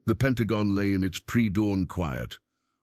The Pentagon lay in its pre-dawn quiet,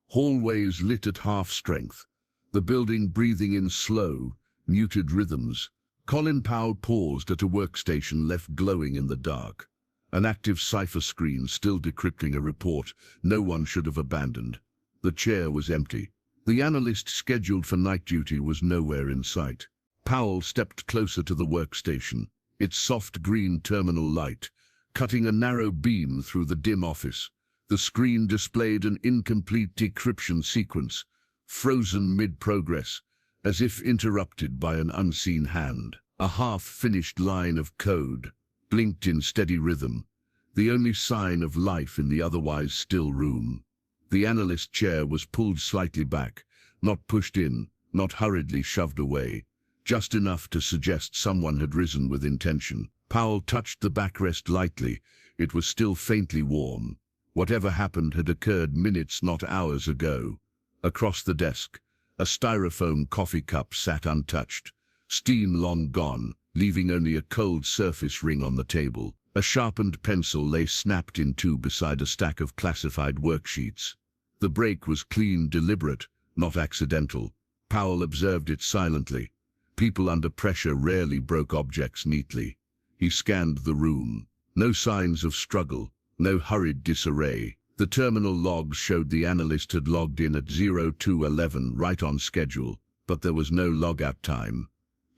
hallways lit at half-strength, the building breathing in slow, muted rhythms. Colin Powell paused at a workstation left glowing in the dark. An active Cipher screen still decrypting a report no one should have abandoned. The chair was empty. The analyst scheduled for night duty was nowhere in sight. Powell stepped closer to the workstation, its soft green terminal light cutting a narrow beam through the dim office. The screen displayed an incomplete decryption sequence, frozen mid-progress, as if interrupted by an unseen hand. A half-finished line of code blinked in steady rhythm, the only sign of life in the otherwise still room. The analyst's chair was pulled slightly back, not pushed in, not hurriedly shoved away, just enough to suggest someone had risen with intention. Powell touched the backrest lightly. It was still faintly warm. Whatever happened had occurred minutes, not hours ago. Across the desk, a styrofoam coffee cup sat untouched, steam long gone, leaving only a cold surface ring on the table. A sharpened pencil lay snapped in two beside a stack of classified worksheets. The break was clean, deliberate, not accidental. Powell observed it silently. People under pressure rarely broke objects neatly. He scanned the room. No signs of struggle, no hurried disarray. The terminal logs showed the analyst had logged in at 02:11 right on schedule, but there was no logout time.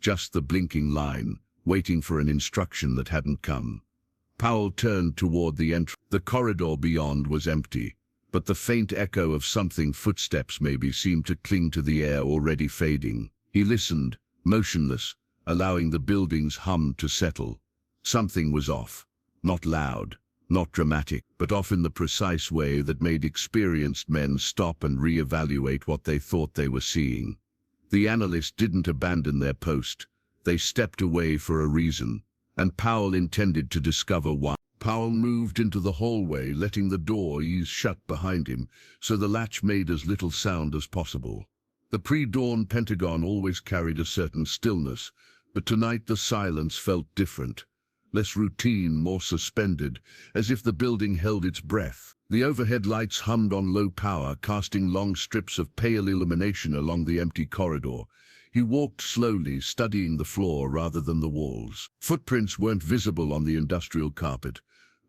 Just the blinking line, waiting for an instruction that hadn't come. Powell turned toward the entrance. The corridor beyond was empty, but the faint echo of something, footsteps maybe, seemed to cling to the air already fading. He listened, motionless, allowing the building's hum to settle. Something was off. Not loud, not dramatic, but off in the precise way that made experienced men stop and re-evaluate what they thought they were seeing. The analysts didn't abandon their post. They stepped away for a reason, and Powell intended to discover why. Powell moved into the hallway, letting the door ease shut behind him, so the latch made as little sound as possible. The pre-dawn Pentagon always carried a certain stillness, but tonight the silence felt different. Less routine, more suspended, as if the building held its breath. The overhead lights hummed on low power, casting long strips of pale illumination along the empty corridor. He walked slowly, studying the floor rather than the walls. Footprints weren't visible on the industrial carpet,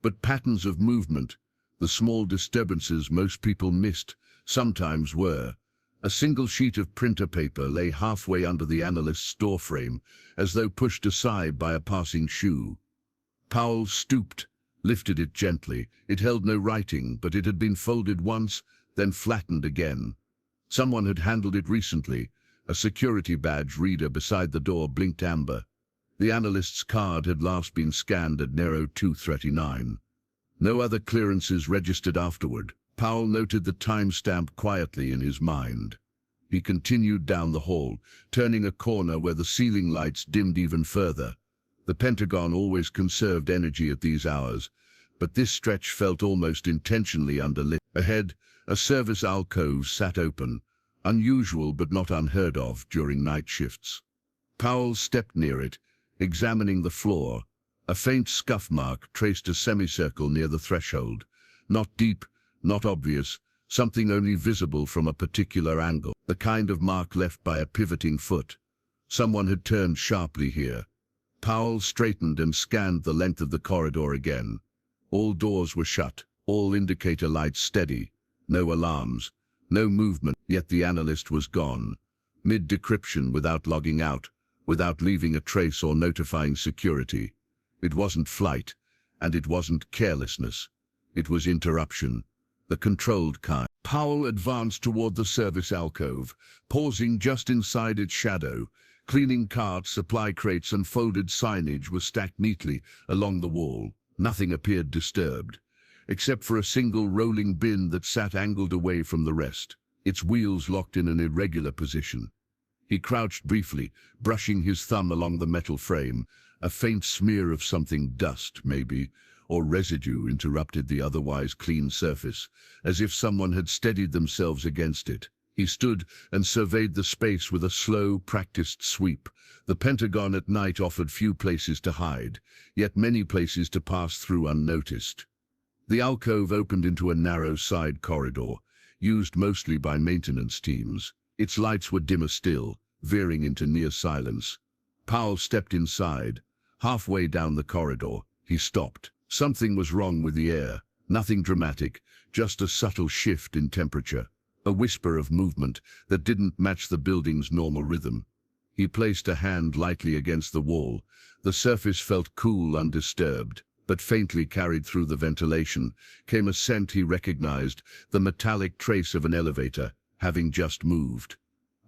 but patterns of movement, the small disturbances most people missed, sometimes were. A single sheet of printer paper lay halfway under the analyst's doorframe, as though pushed aside by a passing shoe. Powell stooped, lifted it gently. It held no writing, but it had been folded once, then flattened again. Someone had handled it recently. A security badge reader beside the door blinked amber. The analyst's card had last been scanned at 02:39. No other clearances registered afterward. Powell noted the timestamp quietly in his mind. He continued down the hall, turning a corner where the ceiling lights dimmed even further. The Pentagon always conserved energy at these hours, but this stretch felt almost intentionally underlit. Ahead, a service alcove sat open, unusual but not unheard of during night shifts. Powell stepped near it, examining the floor. A faint scuff mark traced a semicircle near the threshold. Not deep, not obvious, something only visible from a particular angle. The kind of mark left by a pivoting foot. Someone had turned sharply here. Powell straightened and scanned the length of the corridor again. All doors were shut, all indicator lights steady. No alarms, no movement, yet the analyst was gone. Mid-decryption, without logging out, without leaving a trace or notifying security. It wasn't flight, and it wasn't carelessness. It was interruption, the controlled kind. Powell advanced toward the service alcove, pausing just inside its shadow. Cleaning carts, supply crates, and folded signage were stacked neatly along the wall. Nothing appeared disturbed, except for a single rolling bin that sat angled away from the rest, its wheels locked in an irregular position. He crouched briefly, brushing his thumb along the metal frame. A faint smear of something, dust maybe, or residue, interrupted the otherwise clean surface, as if someone had steadied themselves against it. He stood and surveyed the space with a slow, practiced sweep. The Pentagon at night offered few places to hide, yet many places to pass through unnoticed. The alcove opened into a narrow side corridor, used mostly by maintenance teams. Its lights were dimmer still, veering into near silence. Powell stepped inside. Halfway down the corridor, he stopped. Something was wrong with the air. Nothing dramatic, just a subtle shift in temperature. A whisper of movement that didn't match the building's normal rhythm. He placed a hand lightly against the wall. The surface felt cool, undisturbed, but faintly carried through the ventilation came a scent he recognized, the metallic trace of an elevator, having just moved.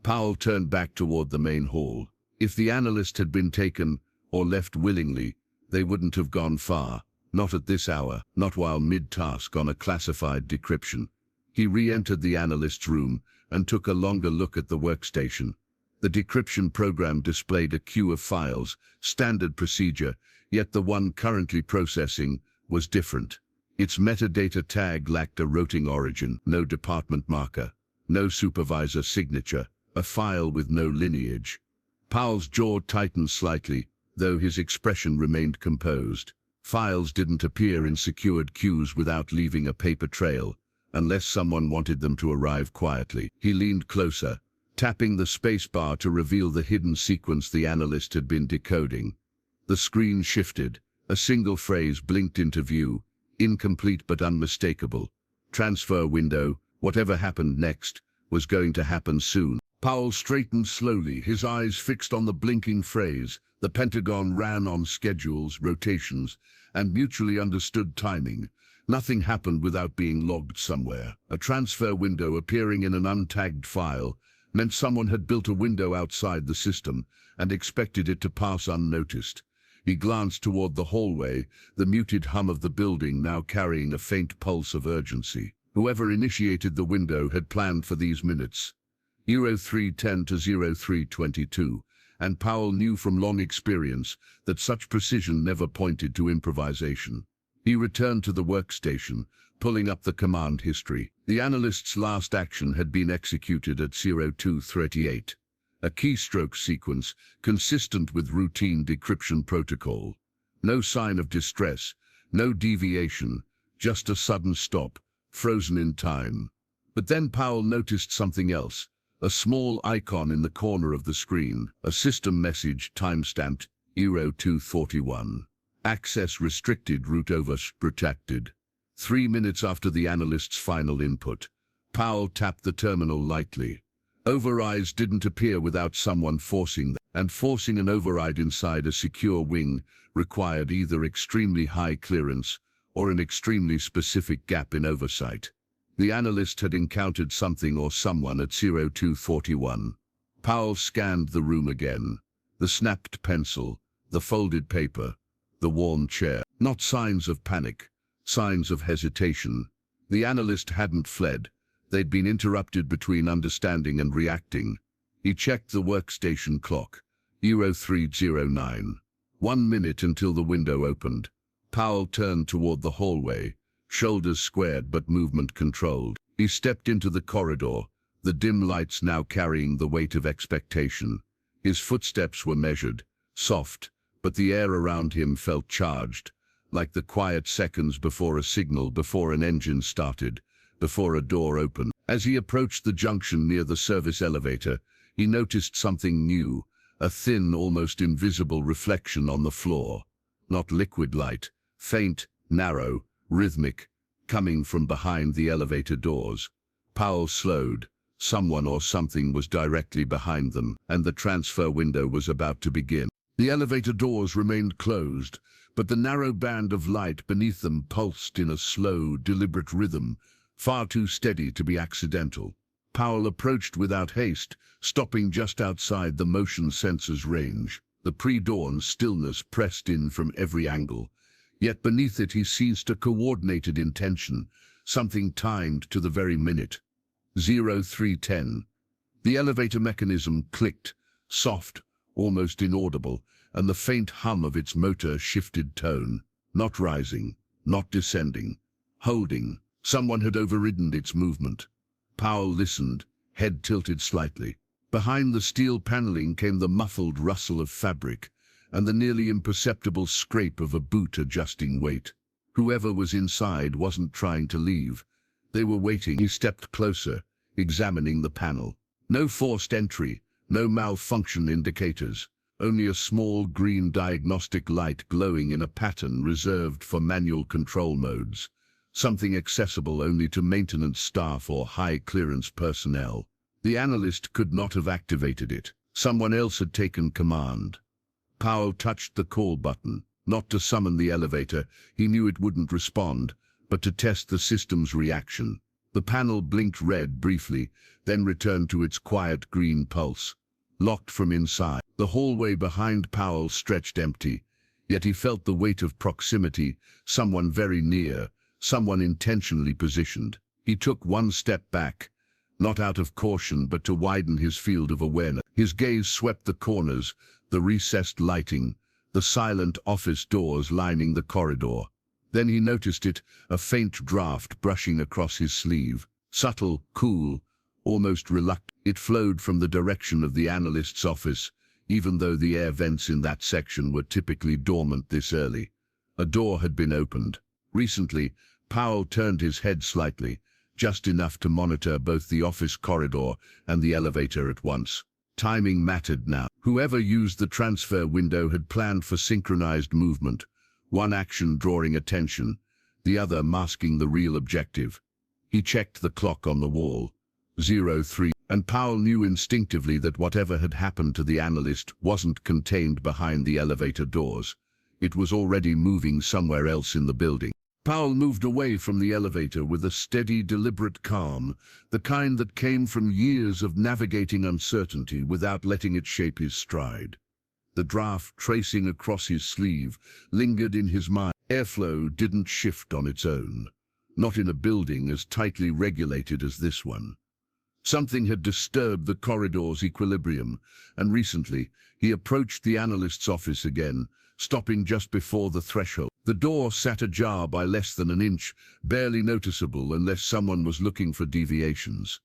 Powell turned back toward the main hall. If the Analyst had been taken, or left willingly, they wouldn't have gone far. Not at this hour, not while mid-task on a classified decryption. He re-entered the Analyst's room and took a longer look at the workstation. The decryption program displayed a queue of files, standard procedure, yet the one currently processing was different. Its metadata tag lacked a routing origin, no department marker, no supervisor signature, a file with no lineage. Powell's jaw tightened slightly, though his expression remained composed. Files didn't appear in secured queues without leaving a paper trail, unless someone wanted them to arrive quietly. He leaned closer, tapping the spacebar to reveal the hidden sequence the Analyst had been decoding. The screen shifted. A single phrase blinked into view, incomplete but unmistakable. Transfer window. Whatever happened next was going to happen soon. Powell straightened slowly, his eyes fixed on the blinking phrase. The Pentagon ran on schedules, rotations, and mutually understood timing. Nothing happened without being logged somewhere. A transfer window appearing in an untagged file meant someone had built a window outside the system and expected it to pass unnoticed. He glanced toward the hallway, the muted hum of the building now carrying a faint pulse of urgency. Whoever initiated the window had planned for these minutes. 0310 to 0322, and Powell knew from long experience that such precision never pointed to improvisation. He returned to the workstation, pulling up the command history. The Analyst's last action had been executed at 0238. A keystroke sequence consistent with routine decryption protocol. No sign of distress, no deviation, just a sudden stop, frozen in time. But then Powell noticed something else. A small icon in the corner of the screen, a system message timestamped 0241. Access restricted, root protected. 3 minutes after the Analyst's final input, Powell tapped the terminal lightly. Overrides didn't appear without someone forcing them, and forcing an override inside a secure wing required either extremely high clearance or an extremely specific gap in oversight. The Analyst had encountered something or someone at 0241. Powell scanned the room again. The snapped pencil, the folded paper, the worn chair. Not signs of panic, signs of hesitation. The Analyst hadn't fled. They'd been interrupted between understanding and reacting. He checked the workstation clock. 0309. 1 minute until the window opened. Powell turned toward the hallway, shoulders squared but movement controlled. He stepped into the corridor, the dim lights now carrying the weight of expectation. His footsteps were measured, soft, but the air around him felt charged, like the quiet seconds before a signal, before an engine started, before a door opened. As he approached the junction near the service elevator, he noticed something new, a thin, almost invisible reflection on the floor. Not liquid light, faint, narrow, rhythmic, coming from behind the elevator doors. Powell slowed. Someone or something was directly behind them, and the transfer window was about to begin. The elevator doors remained closed, but the narrow band of light beneath them pulsed in a slow, deliberate rhythm, far too steady to be accidental. Powell approached without haste, stopping just outside the motion sensor's range. The pre-dawn stillness pressed in from every angle, yet beneath it he seized a coordinated intention, something timed to the very minute. 0310. The elevator mechanism clicked, soft, almost inaudible, and the faint hum of its motor shifted tone. Not rising, not descending, holding. Someone had overridden its movement. Powell listened, head tilted slightly. Behind the steel paneling came the muffled rustle of fabric and the nearly imperceptible scrape of a boot adjusting weight. Whoever was inside wasn't trying to leave. They were waiting. He stepped closer, examining the panel. No forced entry, no malfunction indicators, only a small green diagnostic light glowing in a pattern reserved for manual control modes, something accessible only to maintenance staff or high-clearance personnel. The analyst could not have activated it. Someone else had taken command. Powell touched the call button, not to summon the elevator. He knew it wouldn't respond, but to test the system's reaction. The panel blinked red briefly, then returned to its quiet green pulse. Locked from inside, the hallway behind Powell stretched empty, yet he felt the weight of proximity, someone very near, someone intentionally positioned. He took one step back, not out of caution but to widen his field of awareness. His gaze swept the corners, the recessed lighting, the silent office doors lining the corridor. Then he noticed it, a faint draft brushing across his sleeve. Subtle, cool, almost reluctant. It flowed from the direction of the analyst's office, even though the air vents in that section were typically dormant this early. A door had been opened. Recently, Powell turned his head slightly, just enough to monitor both the office corridor and the elevator at once. Timing mattered now. Whoever used the transfer window had planned for synchronized movement, one action drawing attention, the other masking the real objective. He checked the clock on the wall. 03, and Powell knew instinctively that whatever had happened to the analyst wasn't contained behind the elevator doors. It was already moving somewhere else in the building. Powell moved away from the elevator with a steady, deliberate calm, the kind that came from years of navigating uncertainty without letting it shape his stride. The draft tracing across his sleeve lingered in his mind. Airflow didn't shift on its own, not in a building as tightly regulated as this one. Something had disturbed the corridor's equilibrium, and recently he approached the analyst's office again, stopping just before the threshold. The door sat ajar by less than an inch, barely noticeable unless someone was looking for deviations.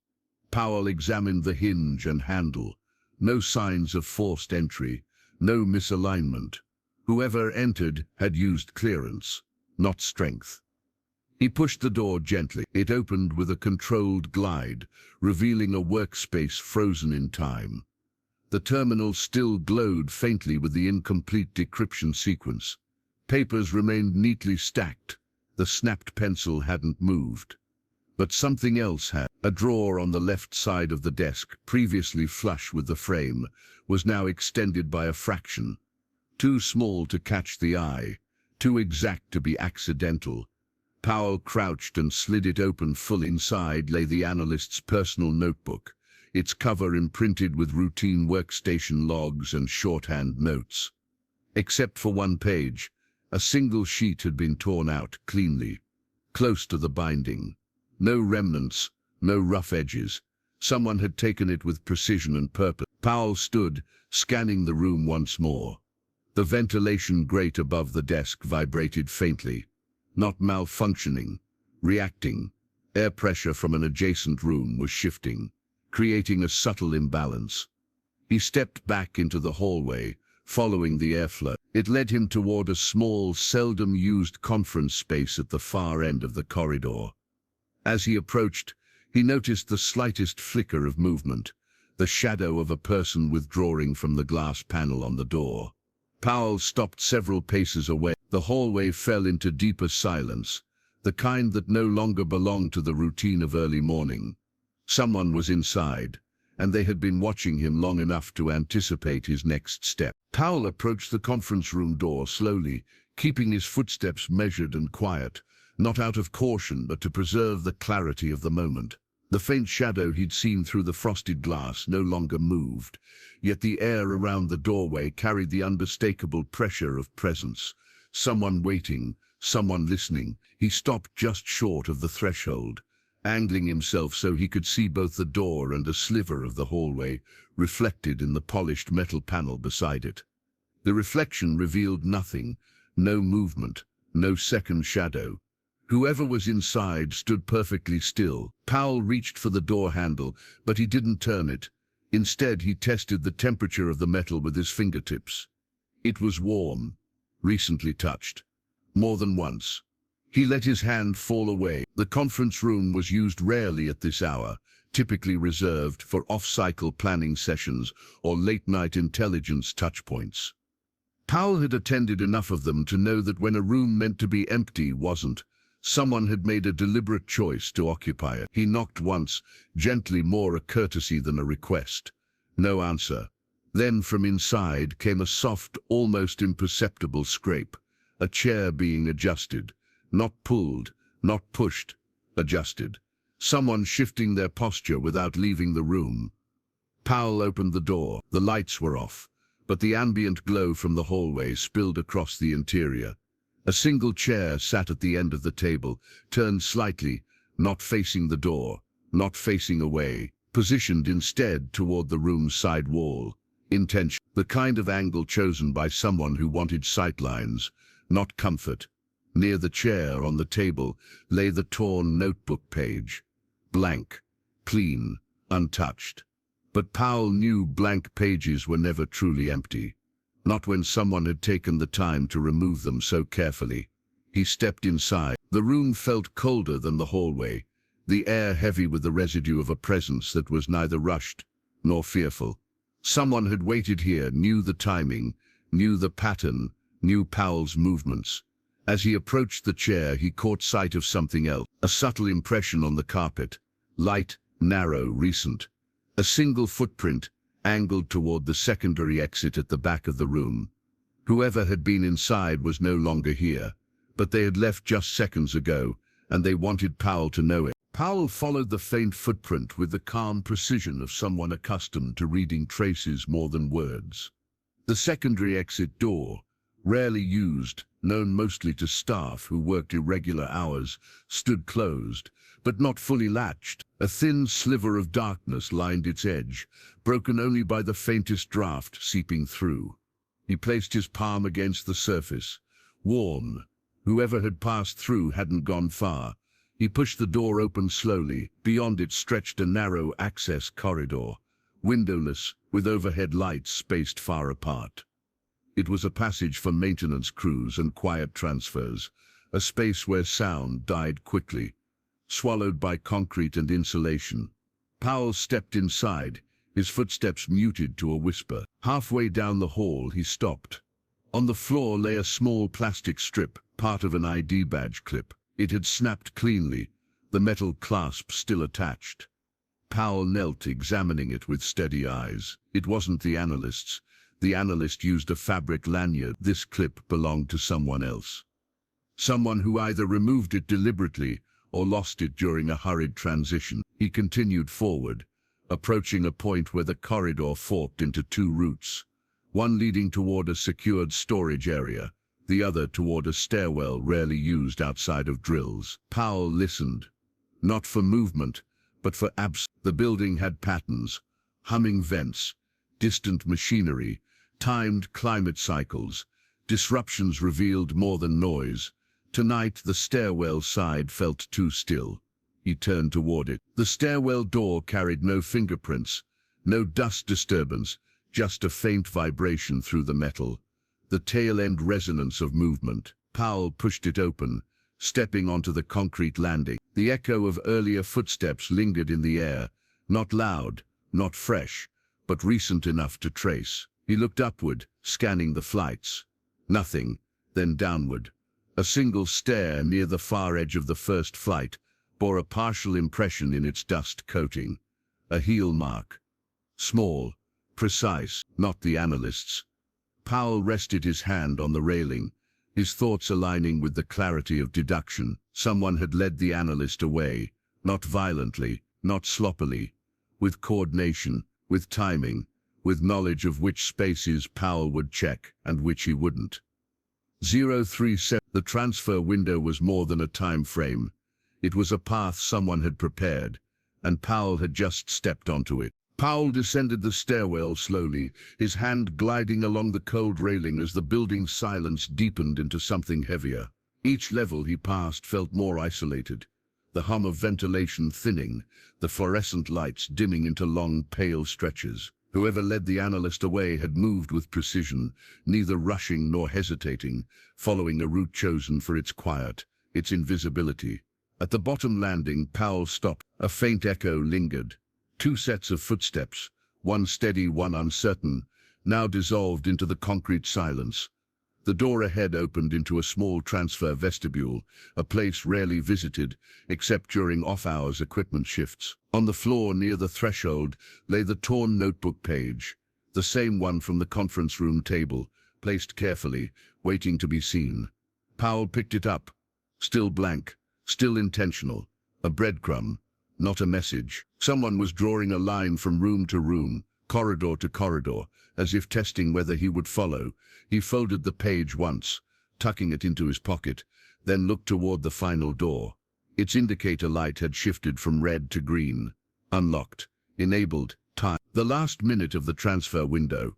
Powell examined the hinge and handle. No signs of forced entry, no misalignment. Whoever entered had used clearance, not strength. He pushed the door gently. It opened with a controlled glide, revealing a workspace frozen in time. The terminal still glowed faintly with the incomplete decryption sequence. Papers remained neatly stacked. The snapped pencil hadn't moved. But something else had. A drawer on the left side of the desk, previously flush with the frame, was now extended by a fraction. Too small to catch the eye, too exact to be accidental. Powell crouched and slid it open full. Inside lay the analyst's personal notebook, its cover imprinted with routine workstation logs and shorthand notes. Except for one page, a single sheet had been torn out cleanly, close to the binding. No remnants, no rough edges. Someone had taken it with precision and purpose. Powell stood, scanning the room once more. The ventilation grate above the desk vibrated faintly. Not malfunctioning, reacting. Air pressure from an adjacent room was shifting, creating a subtle imbalance. He stepped back into the hallway, following the airflow. It led him toward a small, seldom-used conference space at the far end of the corridor. As he approached, he noticed the slightest flicker of movement, the shadow of a person withdrawing from the glass panel on the door. Powell stopped several paces away. The hallway fell into deeper silence, the kind that no longer belonged to the routine of early morning. Someone was inside, and they had been watching him long enough to anticipate his next step. Powell approached the conference room door slowly, keeping his footsteps measured and quiet, not out of caution but to preserve the clarity of the moment. The faint shadow he'd seen through the frosted glass no longer moved, yet the air around the doorway carried the unmistakable pressure of presence. Someone waiting, someone listening. He stopped just short of the threshold, angling himself so he could see both the door and a sliver of the hallway reflected in the polished metal panel beside it. The reflection revealed nothing, no movement, no second shadow. Whoever was inside stood perfectly still. Powell reached for the door handle, but he didn't turn it. Instead, he tested the temperature of the metal with his fingertips. It was warm, recently touched. More than once. He let his hand fall away. The conference room was used rarely at this hour, typically reserved for off-cycle planning sessions or late-night intelligence touchpoints. Powell had attended enough of them to know that when a room meant to be empty wasn't, someone had made a deliberate choice to occupy it. He knocked once, gently, more a courtesy than a request. No answer. Then from inside came a soft, almost imperceptible scrape, a chair being adjusted. Not pulled, not pushed, adjusted. Someone shifting their posture without leaving the room. Powell opened the door. The lights were off, but the ambient glow from the hallway spilled across the interior. A single chair sat at the end of the table, turned slightly, not facing the door, not facing away, positioned instead toward the room's side wall. Intention, the kind of angle chosen by someone who wanted sightlines, not comfort. Near the chair on the table lay the torn notebook page. Blank, clean, untouched. But Powell knew blank pages were never truly empty. Not when someone had taken the time to remove them so carefully. He stepped inside. The room felt colder than the hallway, the air heavy with the residue of a presence that was neither rushed nor fearful. Someone had waited here, knew the timing, knew the pattern, knew Powell's movements. As he approached the chair, he caught sight of something else, a subtle impression on the carpet, light, narrow, recent. A single footprint, angled toward the secondary exit at the back of the room. Whoever had been inside was no longer here, but they had left just seconds ago, and they wanted Powell to know it. Powell followed the faint footprint with the calm precision of someone accustomed to reading traces more than words. The secondary exit door, rarely used, known mostly to staff who worked irregular hours, stood closed, but not fully latched. A thin sliver of darkness lined its edge, broken only by the faintest draft seeping through. He placed his palm against the surface. Warm. Whoever had passed through hadn't gone far. He pushed the door open slowly. Beyond it stretched a narrow access corridor, windowless, with overhead lights spaced far apart. It was a passage for maintenance crews and quiet transfers, a space where sound died quickly, swallowed by concrete and insulation. Powell stepped inside, his footsteps muted to a whisper. Halfway down the hall, he stopped. On the floor lay a small plastic strip, part of an ID badge clip. It had snapped cleanly, the metal clasp still attached. Powell knelt, examining it with steady eyes. It wasn't the Analyst's. The Analyst used a fabric lanyard. This clip belonged to someone else. Someone who either removed it deliberately or lost it during a hurried transition. He continued forward, approaching a point where the corridor forked into two routes, one leading toward a secured storage area, the other toward a stairwell rarely used outside of drills. Powell listened, not for movement, but for absence. The building had patterns, humming vents, distant machinery, timed climate cycles. Disruptions revealed more than noise. Tonight, the stairwell side felt too still. He turned toward it. The stairwell door carried no fingerprints, no dust disturbance, just a faint vibration through the metal, the tail-end resonance of movement. Powell pushed it open, stepping onto the concrete landing. The echo of earlier footsteps lingered in the air, not loud, not fresh, but recent enough to trace. He looked upward, scanning the flights. Nothing, then downward. A single stair near the far edge of the first flight bore a partial impression in its dust coating. A heel mark. Small, precise, not the Analyst's. Powell rested his hand on the railing, his thoughts aligning with the clarity of deduction. Someone had led the Analyst away, not violently, not sloppily, with coordination, with timing, with knowledge of which spaces Powell would check and which he wouldn't. 037. The transfer window was more than a time frame. It was a path someone had prepared, and Powell had just stepped onto it. Powell descended the stairwell slowly, his hand gliding along the cold railing as the building's silence deepened into something heavier. Each level he passed felt more isolated, the hum of ventilation thinning, the fluorescent lights dimming into long, pale stretches. Whoever led the Analyst away had moved with precision, neither rushing nor hesitating, following a route chosen for its quiet, its invisibility. At the bottom landing, Powell stopped. A faint echo lingered. Two sets of footsteps, one steady, one uncertain, now dissolved into the concrete silence. The door ahead opened into a small transfer vestibule, a place rarely visited, except during off-hours equipment shifts. On the floor near the threshold lay the torn notebook page, the same one from the conference room table, placed carefully, waiting to be seen. Powell picked it up. Still blank, still intentional. A breadcrumb, not a message. Someone was drawing a line from room to room, corridor to corridor, as if testing whether he would follow. He folded the page once, tucking it into his pocket, then looked toward the final door. Its indicator light had shifted from red to green. Unlocked. Enabled. Time. The last minute of the transfer window.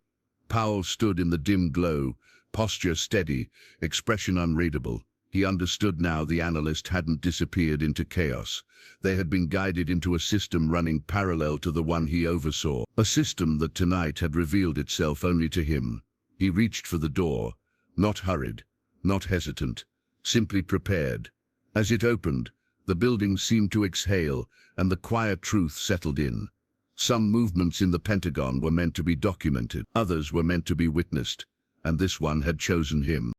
Powell stood in the dim glow, posture steady, expression unreadable. He understood now the analyst hadn't disappeared into chaos. They had been guided into a system running parallel to the one he oversaw, a system that tonight had revealed itself only to him. He reached for the door, not hurried, not hesitant, simply prepared. As it opened, the building seemed to exhale, and the quiet truth settled in. Some movements in the Pentagon were meant to be documented, others were meant to be witnessed, and this one had chosen him.